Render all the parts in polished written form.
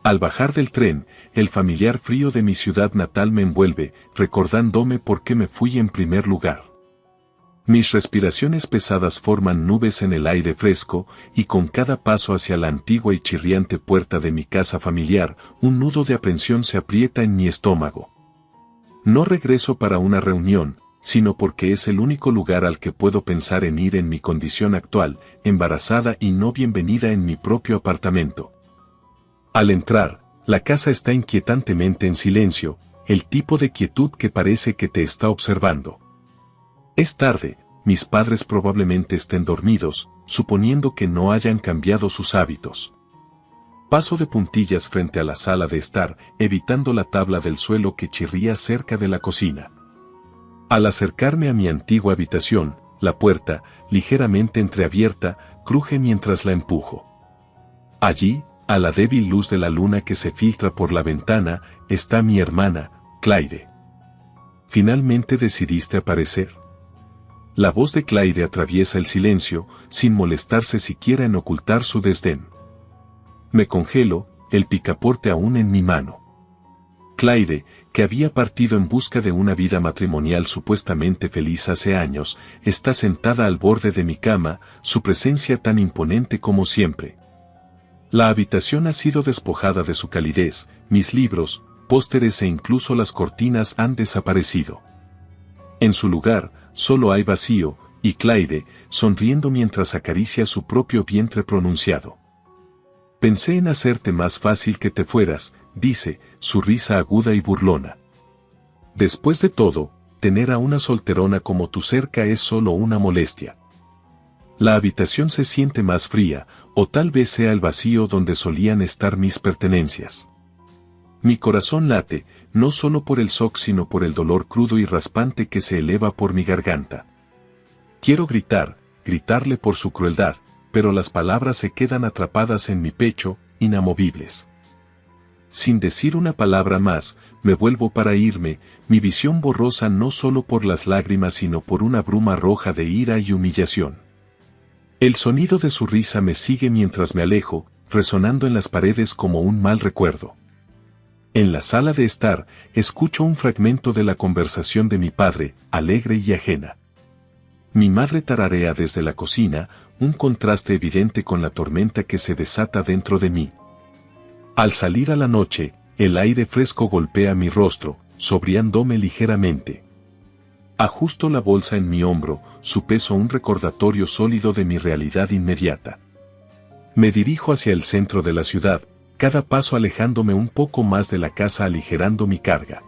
Al bajar del tren, el familiar frío de mi ciudad natal me envuelve, recordándome por qué me fui en primer lugar. Mis respiraciones pesadas forman nubes en el aire fresco, y con cada paso hacia la antigua y chirriante puerta de mi casa familiar, un nudo de aprensión se aprieta en mi estómago. No regreso para una reunión, sino porque es el único lugar al que puedo pensar en ir en mi condición actual, embarazada y no bienvenida en mi propio apartamento. Al entrar, la casa está inquietantemente en silencio, el tipo de quietud que parece que te está observando. Es tarde, mis padres probablemente estén dormidos, suponiendo que no hayan cambiado sus hábitos. Paso de puntillas frente a la sala de estar, evitando la tabla del suelo que chirría cerca de la cocina. Al acercarme a mi antigua habitación, la puerta, ligeramente entreabierta, cruje mientras la empujo. Allí, a la débil luz de la luna que se filtra por la ventana, está mi hermana, Claire. ¿Finalmente decidiste aparecer? La voz de Claire atraviesa el silencio, sin molestarse siquiera en ocultar su desdén. Me congelo, el picaporte aún en mi mano. Claire, que había partido en busca de una vida matrimonial supuestamente feliz hace años, está sentada al borde de mi cama, su presencia tan imponente como siempre. La habitación ha sido despojada de su calidez, mis libros, pósteres e incluso las cortinas han desaparecido. En su lugar, solo hay vacío, y Claire, sonriendo mientras acaricia su propio vientre pronunciado. Pensé en hacerte más fácil que te fueras, dice, su risa aguda y burlona. Después de todo, tener a una solterona como tú cerca es solo una molestia. La habitación se siente más fría, o tal vez sea el vacío donde solían estar mis pertenencias. Mi corazón late, no solo por el shock sino por el dolor crudo y raspante que se eleva por mi garganta. Quiero gritarle por su crueldad, pero las palabras se quedan atrapadas en mi pecho, inamovibles. Sin decir una palabra más, me vuelvo para irme, mi visión borrosa no solo por las lágrimas sino por una bruma roja de ira y humillación. El sonido de su risa me sigue mientras me alejo, resonando en las paredes como un mal recuerdo. En la sala de estar, escucho un fragmento de la conversación de mi padre, alegre y ajena. Mi madre tararea desde la cocina, un contraste evidente con la tormenta que se desata dentro de mí. Al salir a la noche, el aire fresco golpea mi rostro, sobriándome ligeramente. Ajusto la bolsa en mi hombro, su peso un recordatorio sólido de mi realidad inmediata. Me dirijo hacia el centro de la ciudad, cada paso alejándome un poco más de la casa aligerando mi carga.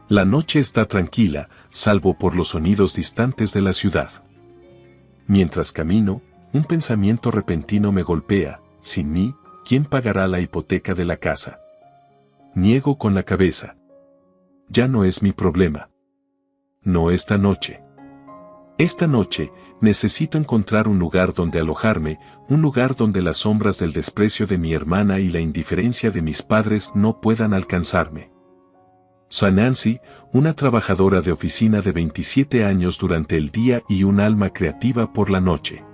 La noche está tranquila, salvo por los sonidos distantes de la ciudad. Mientras camino, un pensamiento repentino me golpea, sin mí, ¿quién pagará la hipoteca de la casa? Niego con la cabeza. Ya no es mi problema. No esta noche. Esta noche, necesito encontrar un lugar donde alojarme, un lugar donde las sombras del desprecio de mi hermana y la indiferencia de mis padres no puedan alcanzarme. Nancy, una trabajadora de oficina de 27 años durante el día y un alma creativa por la noche.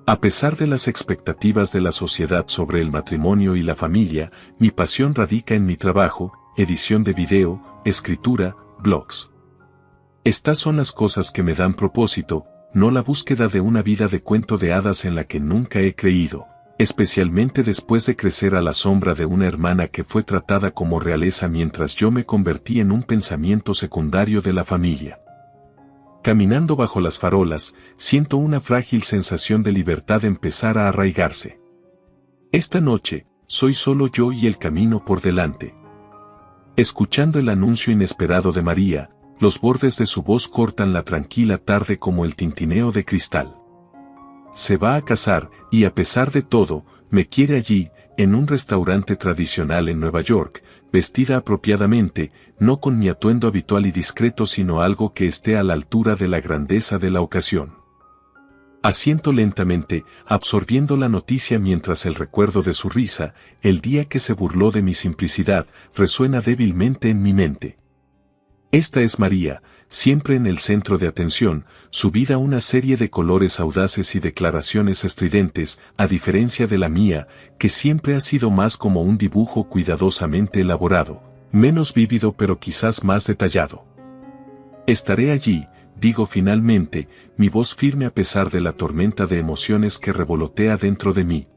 A pesar de las expectativas de la sociedad sobre el matrimonio y la familia, mi pasión radica en mi trabajo, edición de video, escritura, blogs. Estas son las cosas que me dan propósito, no la búsqueda de una vida de cuento de hadas en la que nunca he creído, especialmente después de crecer a la sombra de una hermana que fue tratada como realeza mientras yo me convertí en un pensamiento secundario de la familia. Caminando bajo las farolas, siento una frágil sensación de libertad empezar a arraigarse. Esta noche, soy solo yo y el camino por delante. Escuchando el anuncio inesperado de María, los bordes de su voz cortan la tranquila tarde como el tintineo de cristal. Se va a casar, y a pesar de todo, me quiere allí, en un restaurante tradicional en Nueva York, vestida apropiadamente, no con mi atuendo habitual y discreto sino algo que esté a la altura de la grandeza de la ocasión. Asiento lentamente, absorbiendo la noticia mientras el recuerdo de su risa, el día que se burló de mi simplicidad, resuena débilmente en mi mente. Esta es María, siempre en el centro de atención, su vida una serie de colores audaces y declaraciones estridentes, a diferencia de la mía, que siempre ha sido más como un dibujo cuidadosamente elaborado, menos vívido pero quizás más detallado. Estaré allí, digo finalmente, mi voz firme a pesar de la tormenta de emociones que revolotea dentro de mí.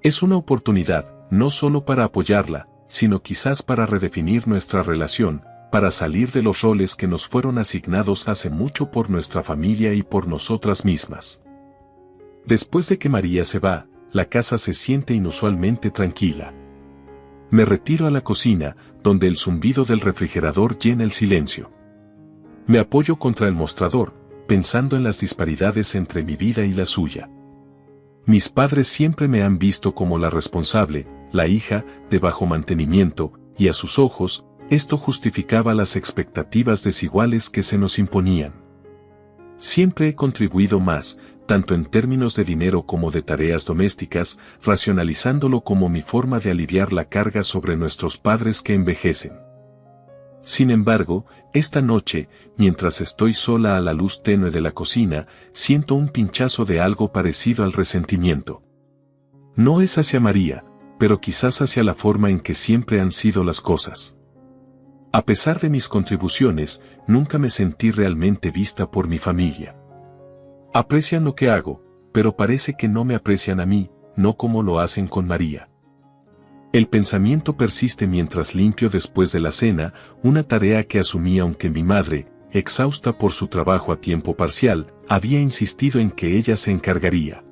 Es una oportunidad, no solo para apoyarla, sino quizás para redefinir nuestra relación, para salir de los roles que nos fueron asignados hace mucho por nuestra familia y por nosotras mismas. Después de que María se va, la casa se siente inusualmente tranquila. Me retiro a la cocina, donde el zumbido del refrigerador llena el silencio. Me apoyo contra el mostrador, pensando en las disparidades entre mi vida y la suya. Mis padres siempre me han visto como la responsable, la hija, de bajo mantenimiento, y a sus ojos, esto justificaba las expectativas desiguales que se nos imponían. Siempre he contribuido más, tanto en términos de dinero como de tareas domésticas, racionalizándolo como mi forma de aliviar la carga sobre nuestros padres que envejecen. Sin embargo, esta noche, mientras estoy sola a la luz tenue de la cocina, siento un pinchazo de algo parecido al resentimiento. No es hacia María, pero quizás hacia la forma en que siempre han sido las cosas. A pesar de mis contribuciones, nunca me sentí realmente vista por mi familia. Aprecian lo que hago, pero parece que no me aprecian a mí, no como lo hacen con María. El pensamiento persiste mientras limpio después de la cena, una tarea que asumí aunque mi madre, exhausta por su trabajo a tiempo parcial, había insistido en que ella se encargaría.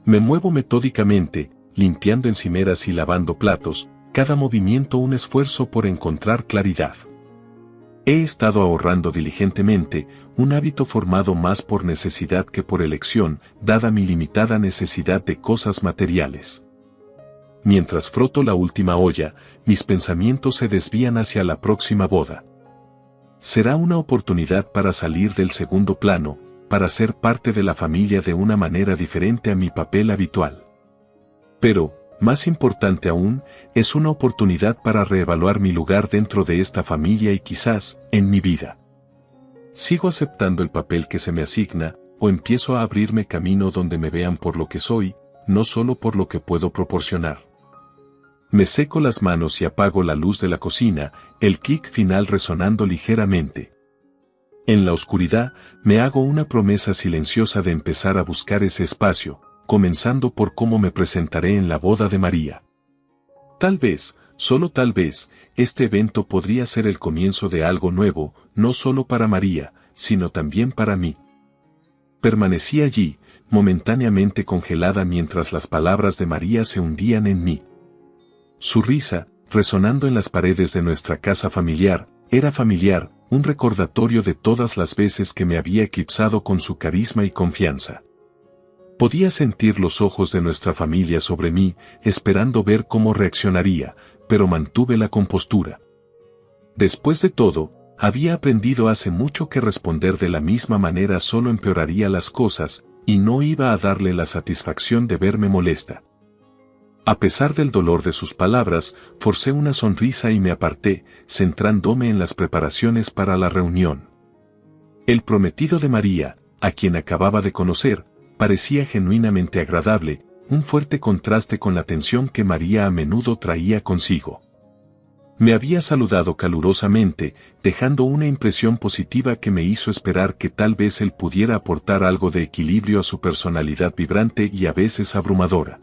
Me muevo metódicamente, limpiando encimeras y lavando platos, cada movimiento un esfuerzo por encontrar claridad. He estado ahorrando diligentemente, un hábito formado más por necesidad que por elección, dada mi limitada necesidad de cosas materiales. Mientras froto la última olla, mis pensamientos se desvían hacia la próxima boda. Será una oportunidad para salir del segundo plano, para ser parte de la familia de una manera diferente a mi papel habitual. Pero, más importante aún, es una oportunidad para reevaluar mi lugar dentro de esta familia y quizás, en mi vida. ¿Sigo aceptando el papel que se me asigna, o empiezo a abrirme camino donde me vean por lo que soy, no solo por lo que puedo proporcionar? Me seco las manos y apago la luz de la cocina, el clic final resonando ligeramente. En la oscuridad, me hago una promesa silenciosa de empezar a buscar ese espacio, comenzando por cómo me presentaré en la boda de María. Tal vez, solo tal vez, este evento podría ser el comienzo de algo nuevo, no solo para María, sino también para mí. Permanecí allí, momentáneamente congelada mientras las palabras de María se hundían en mí. Su risa, resonando en las paredes de nuestra casa familiar, era familiar, un recordatorio de todas las veces que me había eclipsado con su carisma y confianza. Podía sentir los ojos de nuestra familia sobre mí, esperando ver cómo reaccionaría, pero mantuve la compostura. Después de todo, había aprendido hace mucho que responder de la misma manera solo empeoraría las cosas, y no iba a darle la satisfacción de verme molesta. A pesar del dolor de sus palabras, forcé una sonrisa y me aparté, centrándome en las preparaciones para la reunión. El prometido de María, a quien acababa de conocer, parecía genuinamente agradable, un fuerte contraste con la tensión que María a menudo traía consigo. Me había saludado calurosamente, dejando una impresión positiva que me hizo esperar que tal vez él pudiera aportar algo de equilibrio a su personalidad vibrante y a veces abrumadora.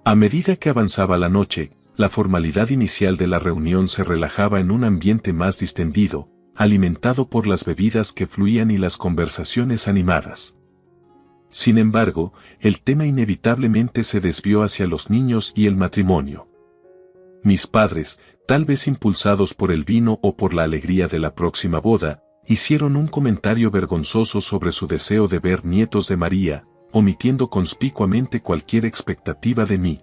A medida que avanzaba la noche, la formalidad inicial de la reunión se relajaba en un ambiente más distendido, alimentado por las bebidas que fluían y las conversaciones animadas. Sin embargo, el tema inevitablemente se desvió hacia los niños y el matrimonio. Mis padres, tal vez impulsados por el vino o por la alegría de la próxima boda, hicieron un comentario vergonzoso sobre su deseo de ver nietos de María, omitiendo conspicuamente cualquier expectativa de mí.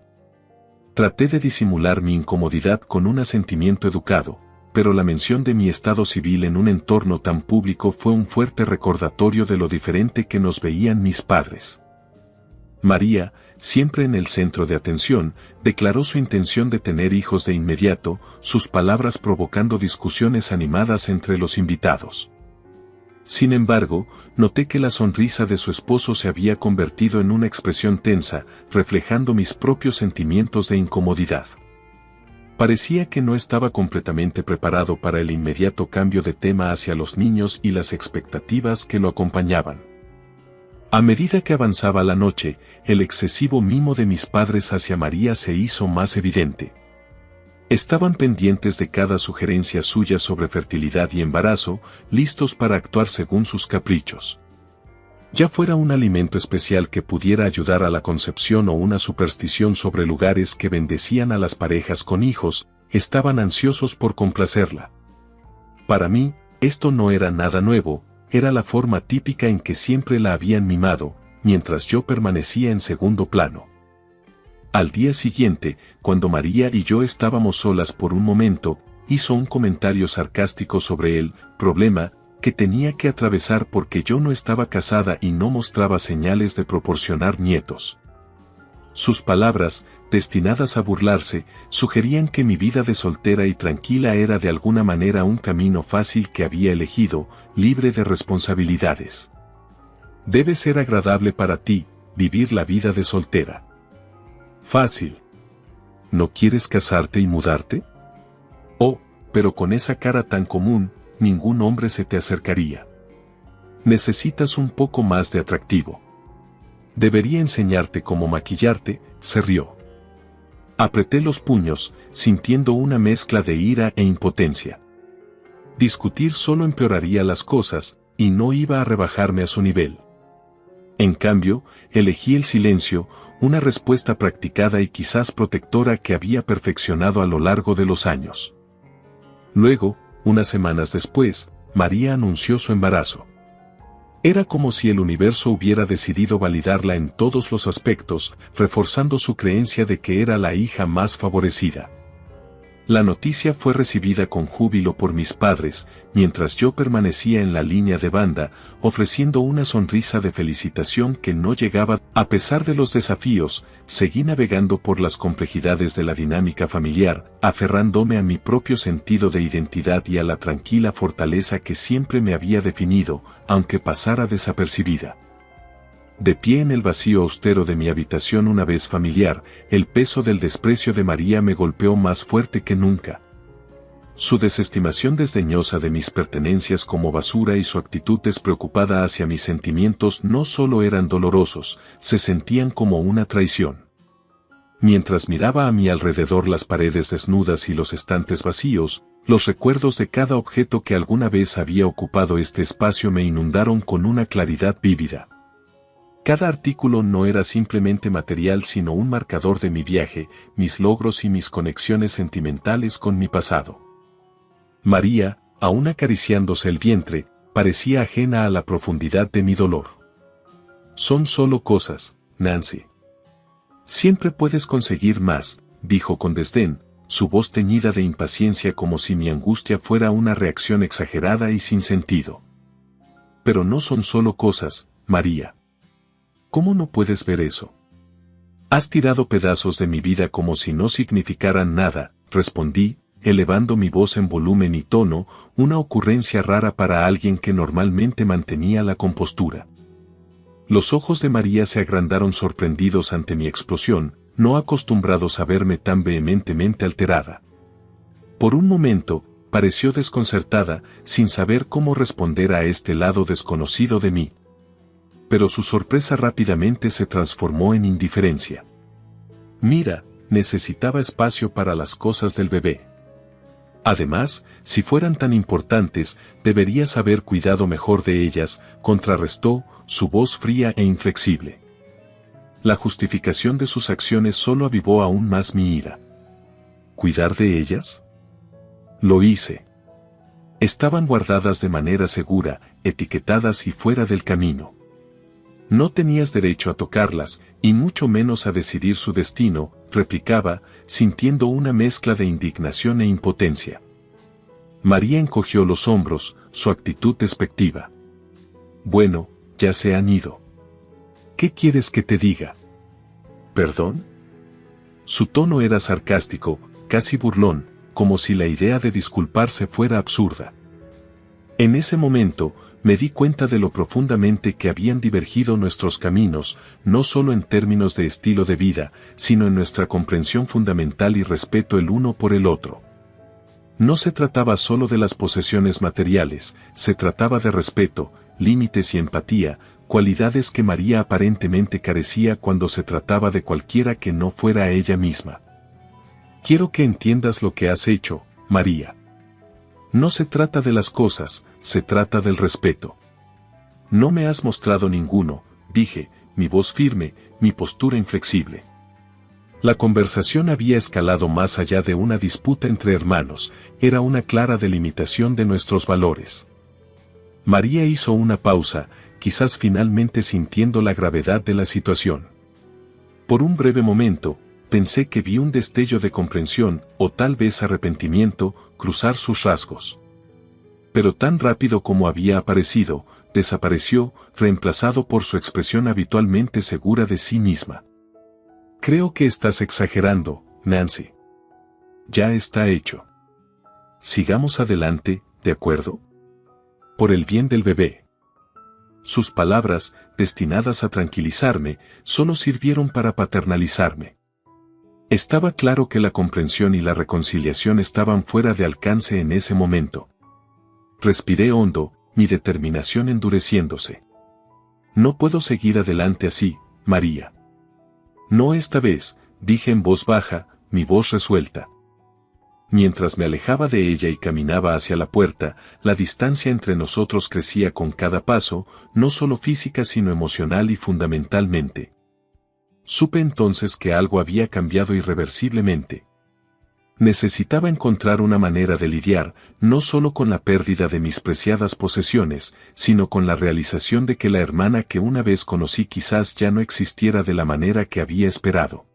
Traté de disimular mi incomodidad con un asentimiento educado, pero la mención de mi estado civil en un entorno tan público fue un fuerte recordatorio de lo diferente que nos veían mis padres. María, siempre en el centro de atención, declaró su intención de tener hijos de inmediato, sus palabras provocando discusiones animadas entre los invitados. Sin embargo, noté que la sonrisa de su esposo se había convertido en una expresión tensa, reflejando mis propios sentimientos de incomodidad. Parecía que no estaba completamente preparado para el inmediato cambio de tema hacia los niños y las expectativas que lo acompañaban. A medida que avanzaba la noche, el excesivo mimo de mis padres hacia María se hizo más evidente. Estaban pendientes de cada sugerencia suya sobre fertilidad y embarazo, listos para actuar según sus caprichos. Ya fuera un alimento especial que pudiera ayudar a la concepción o una superstición sobre lugares que bendecían a las parejas con hijos, estaban ansiosos por complacerla. Para mí, esto no era nada nuevo, era la forma típica en que siempre la habían mimado, mientras yo permanecía en segundo plano. Al día siguiente, cuando María y yo estábamos solas por un momento, hizo un comentario sarcástico sobre el problema que tenía que atravesar porque yo no estaba casada y no mostraba señales de proporcionar nietos. Sus palabras, destinadas a burlarse, sugerían que mi vida de soltera y tranquila era de alguna manera un camino fácil que había elegido, libre de responsabilidades. Debe ser agradable para ti, vivir la vida de soltera. Fácil. ¿No quieres casarte y mudarte? Oh, pero con esa cara tan común, ningún hombre se te acercaría. Necesitas un poco más de atractivo. Debería enseñarte cómo maquillarte, se rió. Apreté los puños, sintiendo una mezcla de ira e impotencia. Discutir solo empeoraría las cosas, y no iba a rebajarme a su nivel. En cambio, elegí el silencio, una respuesta practicada y quizás protectora que había perfeccionado a lo largo de los años. Luego, unas semanas después, María anunció su embarazo. Era como si el universo hubiera decidido validarla en todos los aspectos, reforzando su creencia de que era la hija más favorecida. La noticia fue recibida con júbilo por mis padres, mientras yo permanecía en la línea de banda, ofreciendo una sonrisa de felicitación que no llegaba. A pesar de los desafíos, seguí navegando por las complejidades de la dinámica familiar, aferrándome a mi propio sentido de identidad y a la tranquila fortaleza que siempre me había definido, aunque pasara desapercibida. De pie en el vacío austero de mi habitación una vez familiar, el peso del desprecio de María me golpeó más fuerte que nunca. Su desestimación desdeñosa de mis pertenencias como basura y su actitud despreocupada hacia mis sentimientos no solo eran dolorosos, se sentían como una traición. Mientras miraba a mi alrededor las paredes desnudas y los estantes vacíos, los recuerdos de cada objeto que alguna vez había ocupado este espacio me inundaron con una claridad vívida. Cada artículo no era simplemente material sino un marcador de mi viaje, mis logros y mis conexiones sentimentales con mi pasado. María, aún acariciándose el vientre, parecía ajena a la profundidad de mi dolor. Son solo cosas, Nancy. Siempre puedes conseguir más, dijo con desdén, su voz teñida de impaciencia como si mi angustia fuera una reacción exagerada y sin sentido. Pero no son solo cosas, María. ¿Cómo no puedes ver eso? Has tirado pedazos de mi vida como si no significaran nada, respondí, elevando mi voz en volumen y tono, una ocurrencia rara para alguien que normalmente mantenía la compostura. Los ojos de María se agrandaron sorprendidos ante mi explosión, no acostumbrados a verme tan vehementemente alterada. Por un momento, pareció desconcertada, sin saber cómo responder a este lado desconocido de mí. Pero su sorpresa rápidamente se transformó en indiferencia. Mira, necesitaba espacio para las cosas del bebé. Además, si fueran tan importantes, deberías haber cuidado mejor de ellas, contrarrestó, su voz fría e inflexible. La justificación de sus acciones solo avivó aún más mi ira. ¿Cuidar de ellas? Lo hice. Estaban guardadas de manera segura, etiquetadas y fuera del camino. No tenías derecho a tocarlas, y mucho menos a decidir su destino, replicaba, sintiendo una mezcla de indignación e impotencia. María encogió los hombros, su actitud despectiva. Bueno, ya se han ido. ¿Qué quieres que te diga? ¿Perdón? Su tono era sarcástico, casi burlón, como si la idea de disculparse fuera absurda. En ese momento, me di cuenta de lo profundamente que habían divergido nuestros caminos, no solo en términos de estilo de vida, sino en nuestra comprensión fundamental y respeto el uno por el otro. No se trataba solo de las posesiones materiales, se trataba de respeto, límites y empatía, cualidades que María aparentemente carecía cuando se trataba de cualquiera que no fuera ella misma. Quiero que entiendas lo que has hecho, María. No se trata de las cosas, se trata del respeto. No me has mostrado ninguno, dije, mi voz firme, mi postura inflexible. La conversación había escalado más allá de una disputa entre hermanos, era una clara delimitación de nuestros valores. María hizo una pausa, quizás finalmente sintiendo la gravedad de la situación. Por un breve momento, pensé que vi un destello de comprensión, o tal vez arrepentimiento, cruzar sus rasgos. Pero tan rápido como había aparecido, desapareció, reemplazado por su expresión habitualmente segura de sí misma. Creo que estás exagerando, Nancy. Ya está hecho. Sigamos adelante, ¿de acuerdo? Por el bien del bebé. Sus palabras, destinadas a tranquilizarme, solo sirvieron para paternalizarme. Estaba claro que la comprensión y la reconciliación estaban fuera de alcance en ese momento. Respiré hondo, mi determinación endureciéndose. No puedo seguir adelante así, María. No esta vez, dije en voz baja, mi voz resuelta. Mientras me alejaba de ella y caminaba hacia la puerta, la distancia entre nosotros crecía con cada paso, no solo física sino emocional y fundamentalmente. Supe entonces que algo había cambiado irreversiblemente. Necesitaba encontrar una manera de lidiar, no solo con la pérdida de mis preciadas posesiones, sino con la realización de que la hermana que una vez conocí quizás ya no existiera de la manera que había esperado.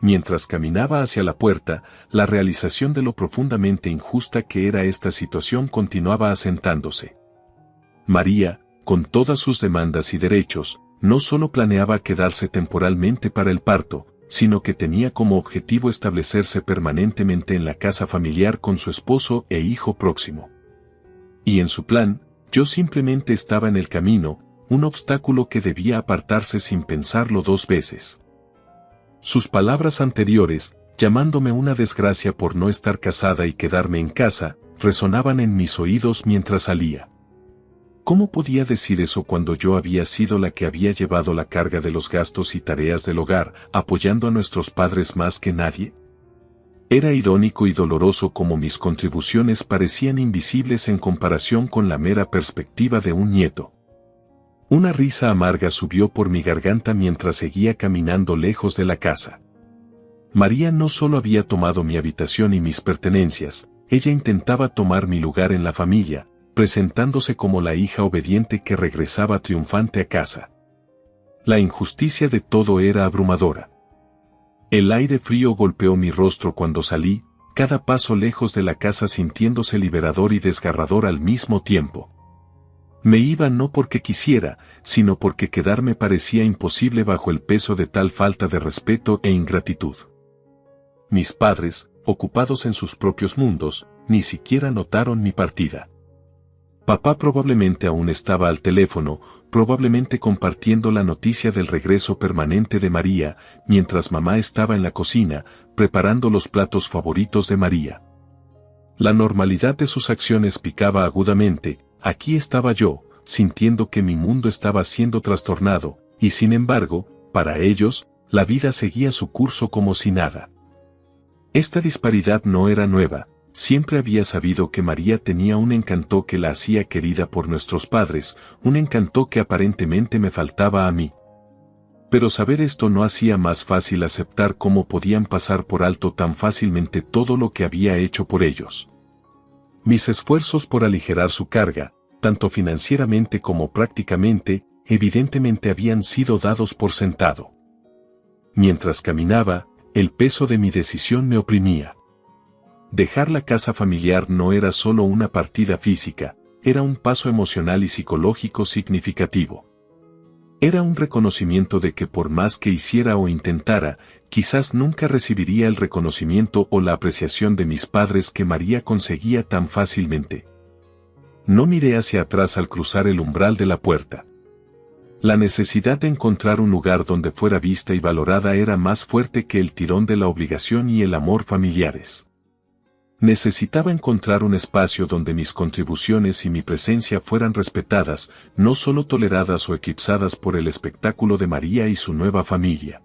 Mientras caminaba hacia la puerta, la realización de lo profundamente injusta que era esta situación continuaba asentándose. María, con todas sus demandas y derechos, no solo planeaba quedarse temporalmente para el parto, sino que tenía como objetivo establecerse permanentemente en la casa familiar con su esposo e hijo próximo. Y en su plan, yo simplemente estaba en el camino, un obstáculo que debía apartarse sin pensarlo dos veces. Sus palabras anteriores, llamándome una desgracia por no estar casada y quedarme en casa, resonaban en mis oídos mientras salía. ¿Cómo podía decir eso cuando yo había sido la que había llevado la carga de los gastos y tareas del hogar, apoyando a nuestros padres más que nadie? Era irónico y doloroso como mis contribuciones parecían invisibles en comparación con la mera perspectiva de un nieto. Una risa amarga subió por mi garganta mientras seguía caminando lejos de la casa. María no solo había tomado mi habitación y mis pertenencias, ella intentaba tomar mi lugar en la familia, presentándose como la hija obediente que regresaba triunfante a casa. La injusticia de todo era abrumadora. El aire frío golpeó mi rostro cuando salí, cada paso lejos de la casa sintiéndose liberador y desgarrador al mismo tiempo. Me iba no porque quisiera, sino porque quedarme parecía imposible bajo el peso de tal falta de respeto e ingratitud. Mis padres, ocupados en sus propios mundos, ni siquiera notaron mi partida. Papá probablemente aún estaba al teléfono, probablemente compartiendo la noticia del regreso permanente de María, mientras mamá estaba en la cocina, preparando los platos favoritos de María. La normalidad de sus acciones picaba agudamente, aquí estaba yo, sintiendo que mi mundo estaba siendo trastornado, y sin embargo, para ellos, la vida seguía su curso como si nada. Esta disparidad no era nueva. Siempre había sabido que María tenía un encanto que la hacía querida por nuestros padres, un encanto que aparentemente me faltaba a mí. Pero saber esto no hacía más fácil aceptar cómo podían pasar por alto tan fácilmente todo lo que había hecho por ellos. Mis esfuerzos por aligerar su carga, tanto financieramente como prácticamente, evidentemente habían sido dados por sentado. Mientras caminaba, el peso de mi decisión me oprimía. Dejar la casa familiar no era solo una partida física, era un paso emocional y psicológico significativo. Era un reconocimiento de que por más que hiciera o intentara, quizás nunca recibiría el reconocimiento o la apreciación de mis padres que María conseguía tan fácilmente. No miré hacia atrás al cruzar el umbral de la puerta. La necesidad de encontrar un lugar donde fuera vista y valorada era más fuerte que el tirón de la obligación y el amor familiares. Necesitaba encontrar un espacio donde mis contribuciones y mi presencia fueran respetadas, no solo toleradas o eclipsadas por el espectáculo de María y su nueva familia.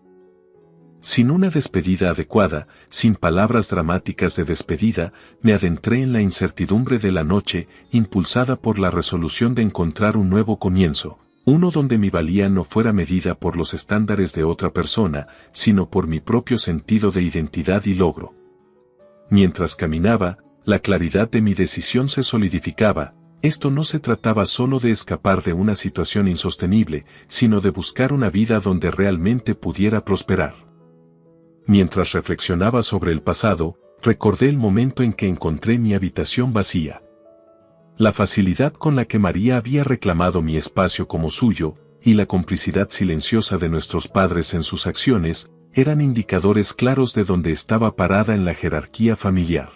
Sin una despedida adecuada, sin palabras dramáticas de despedida, me adentré en la incertidumbre de la noche, impulsada por la resolución de encontrar un nuevo comienzo, uno donde mi valía no fuera medida por los estándares de otra persona, sino por mi propio sentido de identidad y logro. Mientras caminaba, la claridad de mi decisión se solidificaba. Esto no se trataba solo de escapar de una situación insostenible, sino de buscar una vida donde realmente pudiera prosperar. Mientras reflexionaba sobre el pasado, recordé el momento en que encontré mi habitación vacía. La facilidad con la que María había reclamado mi espacio como suyo, y la complicidad silenciosa de nuestros padres en sus acciones, eran indicadores claros de dónde estaba parada en la jerarquía familiar.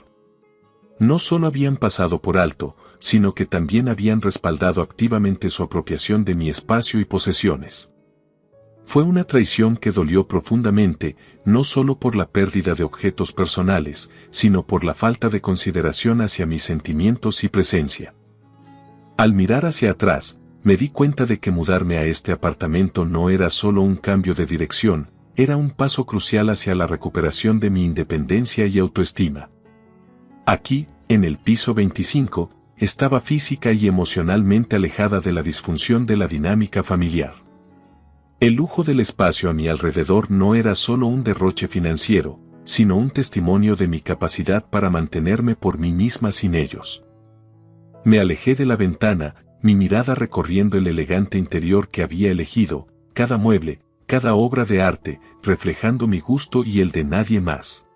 No solo habían pasado por alto, sino que también habían respaldado activamente su apropiación de mi espacio y posesiones. Fue una traición que dolió profundamente, no solo por la pérdida de objetos personales, sino por la falta de consideración hacia mis sentimientos y presencia. Al mirar hacia atrás, me di cuenta de que mudarme a este apartamento no era solo un cambio de dirección, era un paso crucial hacia la recuperación de mi independencia y autoestima. Aquí, en el piso 25, estaba física y emocionalmente alejada de la disfunción de la dinámica familiar. El lujo del espacio a mi alrededor no era solo un derroche financiero, sino un testimonio de mi capacidad para mantenerme por mí misma sin ellos. Me alejé de la ventana, mi mirada recorriendo el elegante interior que había elegido, cada mueble, cada obra de arte, reflejando mi gusto y el de nadie más.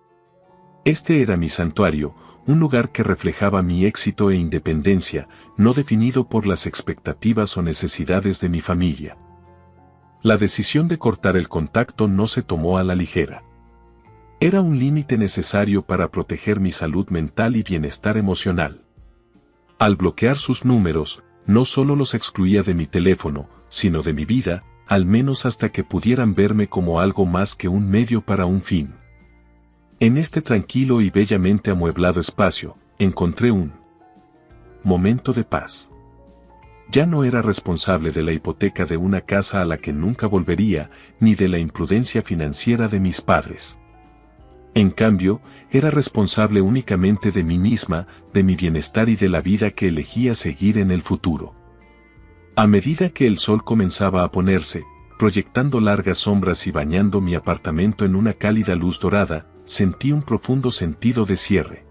Este era mi santuario, un lugar que reflejaba mi éxito e independencia, no definido por las expectativas o necesidades de mi familia. La decisión de cortar el contacto no se tomó a la ligera. Era un límite necesario para proteger mi salud mental y bienestar emocional. Al bloquear sus números, no solo los excluía de mi teléfono, sino de mi vida, al menos hasta que pudieran verme como algo más que un medio para un fin. En este tranquilo y bellamente amueblado espacio, encontré un momento de paz. Ya no era responsable de la hipoteca de una casa a la que nunca volvería, ni de la imprudencia financiera de mis padres. En cambio, era responsable únicamente de mí misma, de mi bienestar y de la vida que elegía seguir en el futuro. A medida que el sol comenzaba a ponerse, proyectando largas sombras y bañando mi apartamento en una cálida luz dorada, sentí un profundo sentido de cierre.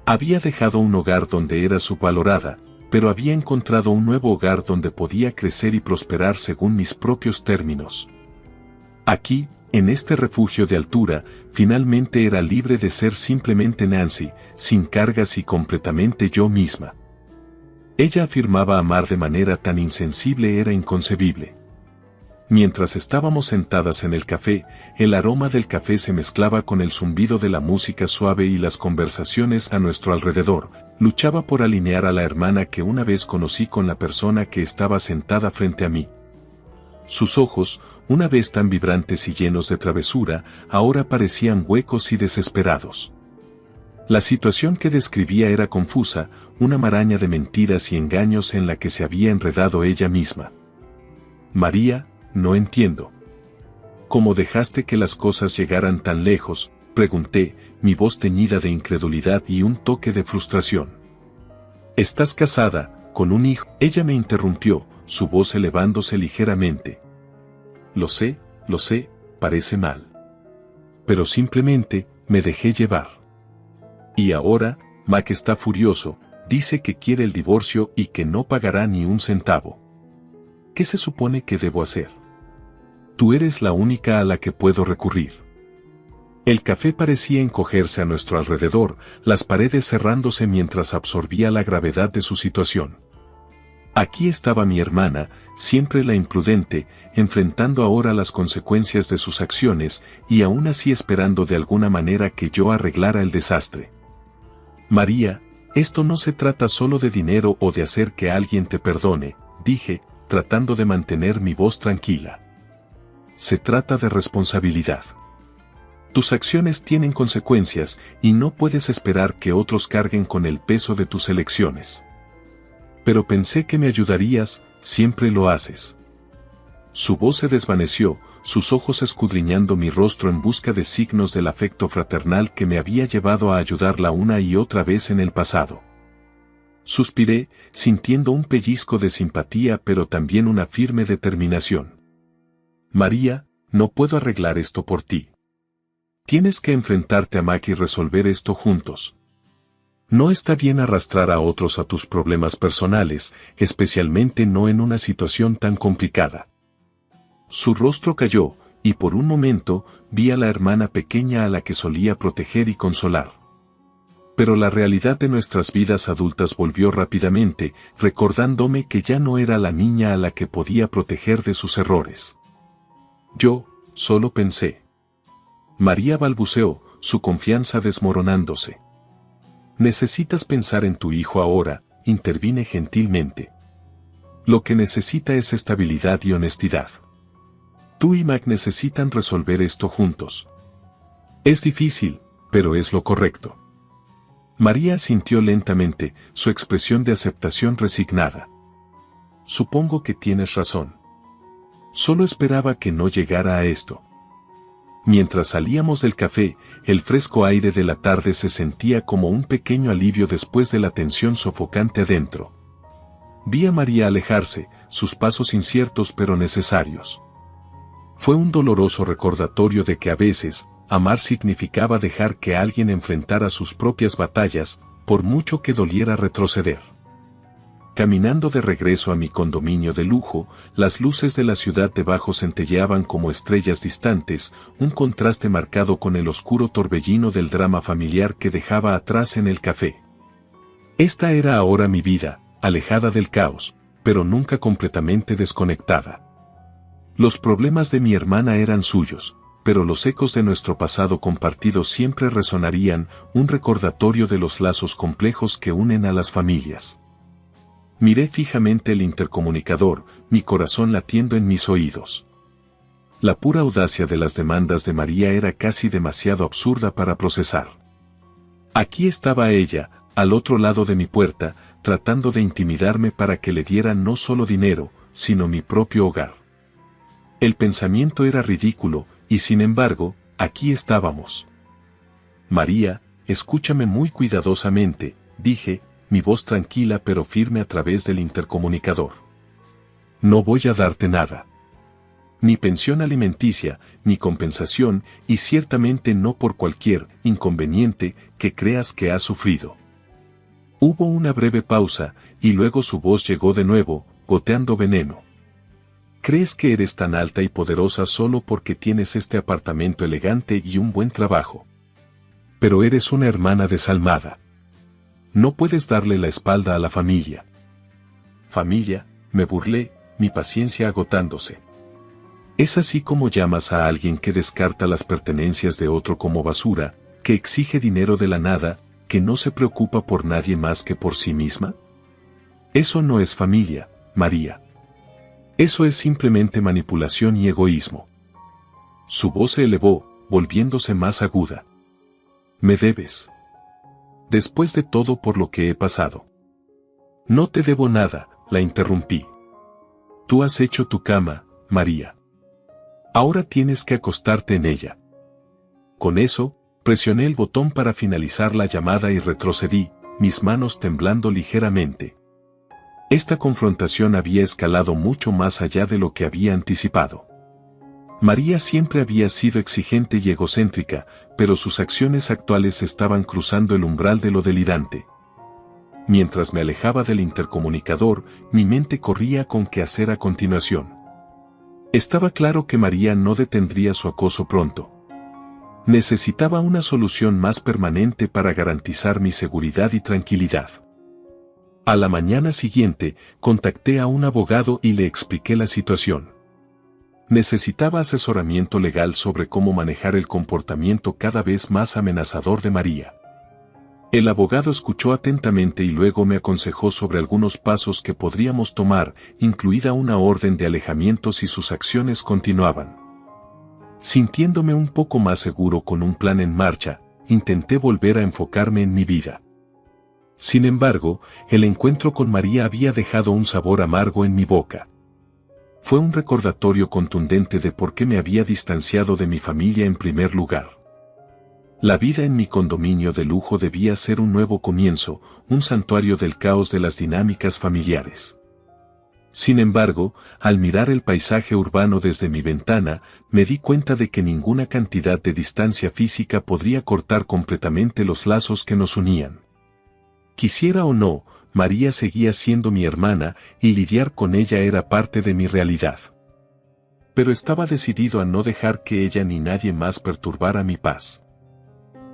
Había dejado un hogar donde era subvalorada, pero había encontrado un nuevo hogar donde podía crecer y prosperar según mis propios términos. Aquí, en este refugio de altura, finalmente era libre de ser simplemente Nancy, sin cargas y completamente yo misma. Ella afirmaba amar de manera tan insensible era inconcebible. Mientras estábamos sentadas en el café, el aroma del café se mezclaba con el zumbido de la música suave y las conversaciones a nuestro alrededor. Luchaba por alinear a la hermana que una vez conocí con la persona que estaba sentada frente a mí. Sus ojos, una vez tan vibrantes y llenos de travesura, ahora parecían huecos y desesperados. La situación que describía era confusa, una maraña de mentiras y engaños en la que se había enredado ella misma. María, no entiendo. ¿Cómo dejaste que las cosas llegaran tan lejos?, pregunté, mi voz teñida de incredulidad y un toque de frustración. Estás casada, con un hijo. Ella me interrumpió, su voz elevándose ligeramente. Lo sé, parece mal. Pero simplemente, me dejé llevar. Y ahora, Mac está furioso, dice que quiere el divorcio y que no pagará ni un centavo. ¿Qué se supone que debo hacer? Tú eres la única a la que puedo recurrir. El café parecía encogerse a nuestro alrededor, las paredes cerrándose mientras absorbía la gravedad de su situación. Aquí estaba mi hermana, siempre la imprudente, enfrentando ahora las consecuencias de sus acciones y aún así esperando de alguna manera que yo arreglara el desastre. María, esto no se trata solo de dinero o de hacer que alguien te perdone, dije, tratando de mantener mi voz tranquila. Se trata de responsabilidad. Tus acciones tienen consecuencias y no puedes esperar que otros carguen con el peso de tus elecciones. Pero pensé que me ayudarías, siempre lo haces. Su voz se desvaneció, sus ojos escudriñando mi rostro en busca de signos del afecto fraternal que me había llevado a ayudarla una y otra vez en el pasado. Suspiré, sintiendo un pellizco de simpatía pero también una firme determinación. María, no puedo arreglar esto por ti. Tienes que enfrentarte a Mac y resolver esto juntos. No está bien arrastrar a otros a tus problemas personales, especialmente no en una situación tan complicada. Su rostro cayó, y por un momento vi a la hermana pequeña a la que solía proteger y consolar. Pero la realidad de nuestras vidas adultas volvió rápidamente, recordándome que ya no era la niña a la que podía proteger de sus errores. Yo, solo pensé. María balbuceó, su confianza desmoronándose. Necesitas pensar en tu hijo ahora, intervine gentilmente. Lo que necesita es estabilidad y honestidad. Tú y Mac necesitan resolver esto juntos. Es difícil, pero es lo correcto. María asintió lentamente, su expresión de aceptación resignada. Supongo que tienes razón. Solo esperaba que no llegara a esto. Mientras salíamos del café, el fresco aire de la tarde se sentía como un pequeño alivio después de la tensión sofocante adentro. Vi a María alejarse, sus pasos inciertos pero necesarios. Fue un doloroso recordatorio de que a veces, amar significaba dejar que alguien enfrentara sus propias batallas, por mucho que doliera retroceder. Caminando de regreso a mi condominio de lujo, las luces de la ciudad debajo centelleaban como estrellas distantes, un contraste marcado con el oscuro torbellino del drama familiar que dejaba atrás en el café. Esta era ahora mi vida, alejada del caos, pero nunca completamente desconectada. Los problemas de mi hermana eran suyos, pero los ecos de nuestro pasado compartido siempre resonarían, un recordatorio de los lazos complejos que unen a las familias. Miré fijamente el intercomunicador, mi corazón latiendo en mis oídos. La pura audacia de las demandas de María era casi demasiado absurda para procesar. Aquí estaba ella, al otro lado de mi puerta, tratando de intimidarme para que le diera no solo dinero, sino mi propio hogar. El pensamiento era ridículo, y sin embargo, aquí estábamos. María, escúchame muy cuidadosamente, dije, mi voz tranquila pero firme a través del intercomunicador. No voy a darte nada. Ni pensión alimenticia, ni compensación, y ciertamente no por cualquier inconveniente que creas que has sufrido. Hubo una breve pausa, y luego su voz llegó de nuevo, goteando veneno. ¿Crees que eres tan alta y poderosa solo porque tienes este apartamento elegante y un buen trabajo? Pero eres una hermana desalmada. No puedes darle la espalda a la familia. Familia, me burlé, mi paciencia agotándose. Es así como llamas a alguien que descarta las pertenencias de otro como basura, que exige dinero de la nada, que no se preocupa por nadie más que por sí misma. Eso no es familia, María. Eso es simplemente manipulación y egoísmo. Su voz se elevó, volviéndose más aguda. Me debes. Después de todo por lo que he pasado. No te debo nada, la interrumpí. Tú has hecho tu cama, María. Ahora tienes que acostarte en ella. Con eso, presioné el botón para finalizar la llamada y retrocedí, mis manos temblando ligeramente. Esta confrontación había escalado mucho más allá de lo que había anticipado. María siempre había sido exigente y egocéntrica, pero sus acciones actuales estaban cruzando el umbral de lo delirante. Mientras me alejaba del intercomunicador, mi mente corría con qué hacer a continuación. Estaba claro que María no detendría su acoso pronto. Necesitaba una solución más permanente para garantizar mi seguridad y tranquilidad. A la mañana siguiente, contacté a un abogado y le expliqué la situación. Necesitaba asesoramiento legal sobre cómo manejar el comportamiento cada vez más amenazador de María. El abogado escuchó atentamente y luego me aconsejó sobre algunos pasos que podríamos tomar, incluida una orden de alejamiento si sus acciones continuaban. Sintiéndome un poco más seguro con un plan en marcha, intenté volver a enfocarme en mi vida. Sin embargo, el encuentro con María había dejado un sabor amargo en mi boca. Fue un recordatorio contundente de por qué me había distanciado de mi familia en primer lugar. La vida en mi condominio de lujo debía ser un nuevo comienzo, un santuario del caos de las dinámicas familiares. Sin embargo, al mirar el paisaje urbano desde mi ventana, me di cuenta de que ninguna cantidad de distancia física podría cortar completamente los lazos que nos unían. Quisiera o no, María seguía siendo mi hermana y lidiar con ella era parte de mi realidad. Pero estaba decidido a no dejar que ella ni nadie más perturbara mi paz.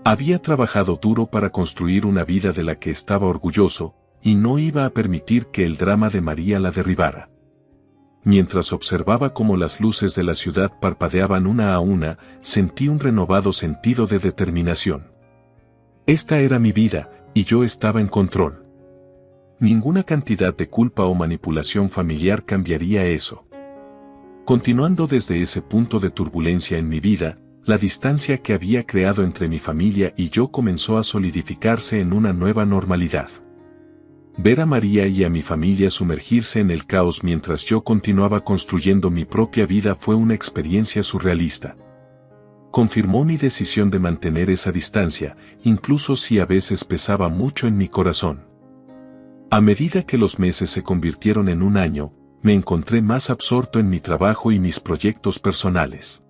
Había trabajado duro para construir una vida de la que estaba orgulloso, y no iba a permitir que el drama de María la derribara. Mientras observaba cómo las luces de la ciudad parpadeaban una a una, sentí un renovado sentido de determinación. Esta era mi vida, y yo estaba en control. Ninguna cantidad de culpa o manipulación familiar cambiaría eso. Continuando desde ese punto de turbulencia en mi vida, la distancia que había creado entre mi familia y yo comenzó a solidificarse en una nueva normalidad. Ver a María y a mi familia sumergirse en el caos mientras yo continuaba construyendo mi propia vida fue una experiencia surrealista. Confirmó mi decisión de mantener esa distancia, incluso si a veces pesaba mucho en mi corazón. A medida que los meses se convirtieron en un año, me encontré más absorto en mi trabajo y mis proyectos personales.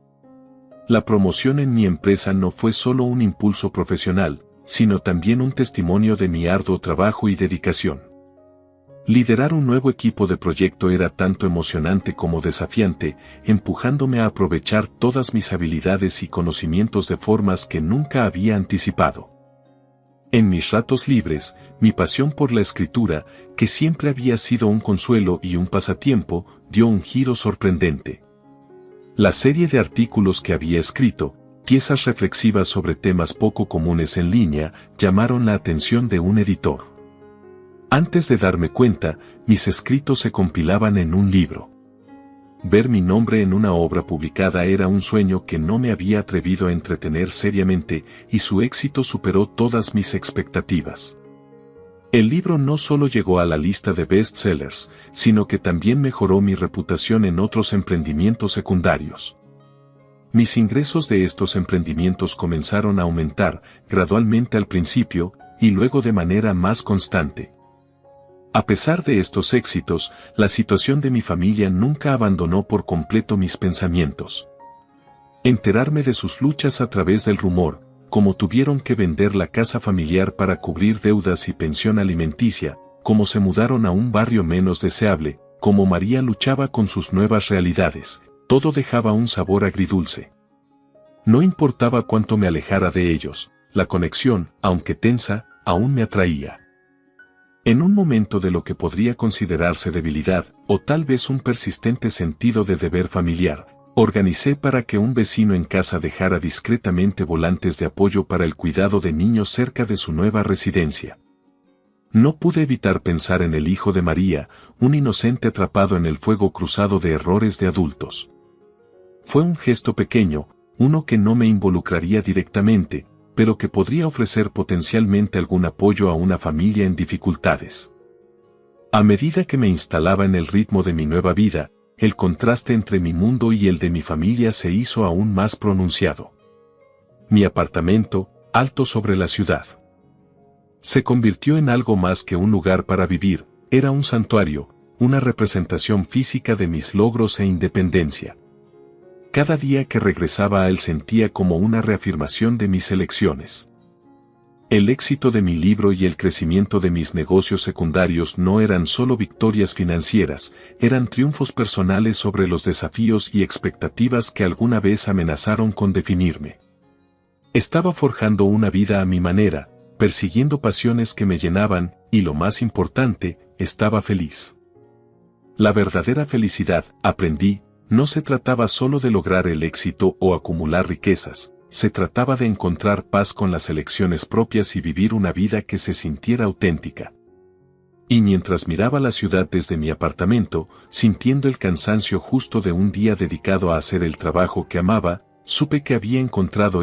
La promoción en mi empresa no fue solo un impulso profesional, sino también un testimonio de mi arduo trabajo y dedicación. Liderar un nuevo equipo de proyecto era tanto emocionante como desafiante, empujándome a aprovechar todas mis habilidades y conocimientos de formas que nunca había anticipado. En mis ratos libres, mi pasión por la escritura, que siempre había sido un consuelo y un pasatiempo, dio un giro sorprendente. La serie de artículos que había escrito, piezas reflexivas sobre temas poco comunes en línea, llamaron la atención de un editor. Antes de darme cuenta, mis escritos se compilaban en un libro. Ver mi nombre en una obra publicada era un sueño que no me había atrevido a entretener seriamente, y su éxito superó todas mis expectativas. El libro no solo llegó a la lista de bestsellers, sino que también mejoró mi reputación en otros emprendimientos secundarios. Mis ingresos de estos emprendimientos comenzaron a aumentar, gradualmente al principio, y luego de manera más constante. A pesar de estos éxitos, la situación de mi familia nunca abandonó por completo mis pensamientos. Enterarme de sus luchas a través del rumor, como tuvieron que vender la casa familiar para cubrir deudas y pensión alimenticia, como se mudaron a un barrio menos deseable, como María luchaba con sus nuevas realidades, todo dejaba un sabor agridulce. No importaba cuánto me alejara de ellos, la conexión, aunque tensa, aún me atraía. En un momento de lo que podría considerarse debilidad, o tal vez un persistente sentido de deber familiar, organicé para que un vecino en casa dejara discretamente volantes de apoyo para el cuidado de niños cerca de su nueva residencia. No pude evitar pensar en el hijo de María, un inocente atrapado en el fuego cruzado de errores de adultos. Fue un gesto pequeño, uno que no me involucraría directamente, pero que podría ofrecer potencialmente algún apoyo a una familia en dificultades. A medida que me instalaba en el ritmo de mi nueva vida, el contraste entre mi mundo y el de mi familia se hizo aún más pronunciado. Mi apartamento, alto sobre la ciudad, se convirtió en algo más que un lugar para vivir, era un santuario, una representación física de mis logros e independencia. Cada día que regresaba a él sentía como una reafirmación de mis elecciones. El éxito de mi libro y el crecimiento de mis negocios secundarios no eran solo victorias financieras, eran triunfos personales sobre los desafíos y expectativas que alguna vez amenazaron con definirme. Estaba forjando una vida a mi manera, persiguiendo pasiones que me llenaban, y lo más importante, estaba feliz. La verdadera felicidad, aprendí, no se trataba solo de lograr el éxito o acumular riquezas, se trataba de encontrar paz con las elecciones propias y vivir una vida que se sintiera auténtica. Y mientras miraba la ciudad desde mi apartamento, sintiendo el cansancio justo de un día dedicado a hacer el trabajo que amaba, supe que había encontrado